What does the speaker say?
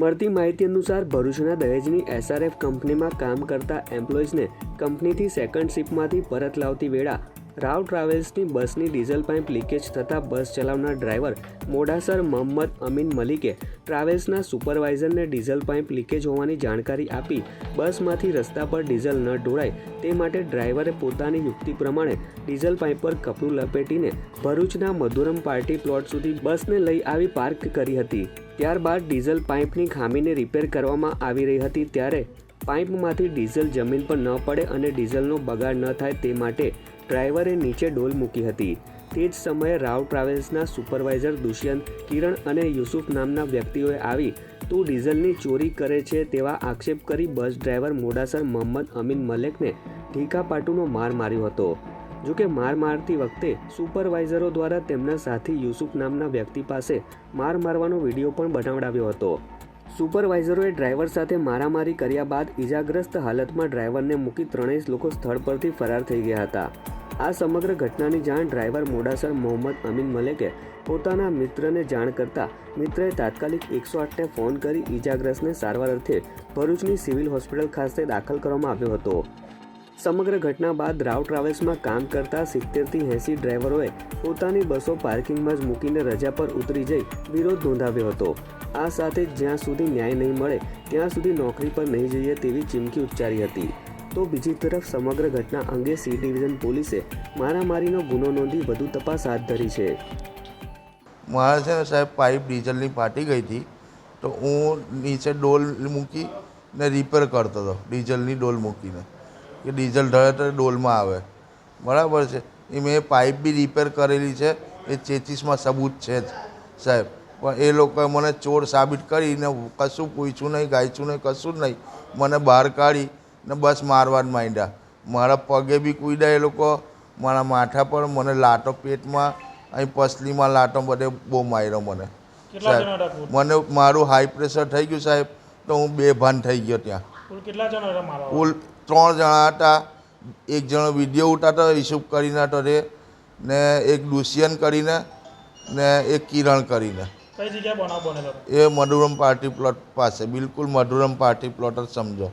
મળતી માહિતી અનુસાર ભરૂચના દહેજની SRF કંપનીમાં કામ કરતા એમ્પ્લોઈઝને કંપનીથી સેકન્ડ શિફ્ટમાંથી પરત લાવતી વેળા રાવ ટ્રાવેલ્સની બસની ડીઝલ પાઇપ લીકેજ થતાં બસ ચલાવનાર ડ્રાઈવર મોડાસર મોહમ્મદ અમીન મલિકે ટ્રાવેલ્સના સુપરવાઇઝરને ડીઝલ પાઇપ લીકેજ હોવાની જાણકારી આપી બસમાંથી રસ્તા પર ડીઝલ ન ઢોળાય તે માટે ડ્રાઈવરે પોતાની યુક્તિ પ્રમાણે ડીઝલ પાઇપ પર કપડું લપેટીને ભરૂચના મધુરમ પાર્ટી પ્લોટ સુધી બસને લઈ આવી પાર્ક કરી હતી। ત્યારબાદ ડીઝલ પાઇપની ખામીને રિપેર કરવામાં આવી રહી હતી ત્યારે પાઇપમાંથી ડીઝલ જમીન પર ન પડે અને ડીઝલનો બગાડ ન થાય તે માટે ડ્રાઈવરે નીચે ડોલ મૂકી હતી। તે જ સમયે રાવ ટ્રાવેલ્સના સુપરવાઇઝર દુષ્યંત, કિરણ અને યુસુફ નામના વ્યક્તિઓએ આવી તું ડીઝલની ચોરી કરે છે તેવા આક્ષેપ કરી બસ ડ્રાઈવર મોડાસર મોહમ્મદ અમીન મલેકને ઢીકાપાટુનો માર માર્યો હતો। જોકે માર મારતી વખતે સુપરવાઇઝરો દ્વારા તેમના સાથી યુસુફ નામના વ્યક્તિ પાસે માર મારવાનો વિડીયો પણ બનાવડાવ્યો હતો। સુપરવાઇઝરોએ ડ્રાઈવર સાથે મારામારી કર્યા બાદ ઈજાગ્રસ્ત હાલતમાં ડ્રાઈવરને મૂકી ત્રણેય લોકો સ્થળ પરથી ફરાર થઈ ગયા હતા। આ સમગ્ર ઘટનાની જાણ ડ્રાઈવર મોડાસર મોહમ્મદ અમીન મલેકે પોતાના મિત્રને જાણ કરતા મિત્રએ તાત્કાલિક 108ને ફોન કરી ઈજાગ્રસ્તને સારવાર અર્થે ભરૂચની સિવિલ હોસ્પિટલ ખાતે દાખલ કરવામાં આવ્યો હતો। સમગ્ર ઘટના બાદ રાવ ટ્રાવેલ્સમાં કામ કરતા 70થી 80 ડ્રાઈવરોએ પોતાની બસો પાર્કિંગમાં જ મૂકીને રજા પર ઉતરી જઈ વિરોધ નોંધાવ્યો હતો। આ સાથે જ જ્યાં સુધી ન્યાય નહીં મળે ત્યાં સુધી નોકરી પર નહીં જઈએ તેવી ચીમકી ઉચ્ચારી હતી। તો બીજી તરફ સમગ્ર ઘટના અંગે સી ડિવિઝન પોલીસે મારામારીનો ગુનો નોંધી વધુ તપાસ હાથ ધરી છે। મારે છે ને સાહેબ પાઇપ ડીઝલની ફાટી ગઈ હતી તો હું નીચે ડોલ મૂકી ને રિપેર કરતો હતો ડીઝલની ડોલ મૂકીને કે ડીઝલ ઢળે તો ડોલમાં આવે બરાબર છે। એ મેં પાઇપ બી રિપેર કરેલી છે એ ચેચીસમાં સબૂત છે જ સાહેબ, પણ એ લોકોએ મને ચોર સાબિત કરીને કશું પૂછ્યું નહીં, ગાયચું નહીં, કશું જ નહીં, મને બહાર કાઢી ને બસ મારવા જ માંડ્યા। મારા પગે બી કૂદ્યા એ લોકો, મારા માથા પર, મને લાટો પેટમાં, અહીં પસલીમાં લાટો બધે બહુ માર્યો મને સાહેબ। મને મારું હાઈ પ્રેશર થઈ ગયું સાહેબ તો હું બેભાન થઈ ગયો ત્યાં। કેટલા જણા હતા? કુલ 3 જણા હતા। એક જણો વિડીયો ઉતારતો યુસુફ કરીને હતો રે, ને એક દુષ્યંત કરીને ને એક કિરણ કરીને। કઈ જગ્યાએ બનાવ બનેલો? એ મધુરમ પાર્ટી પ્લોટ પાસે, બિલકુલ મધુરમ પાર્ટી પ્લોટ જ સમજો।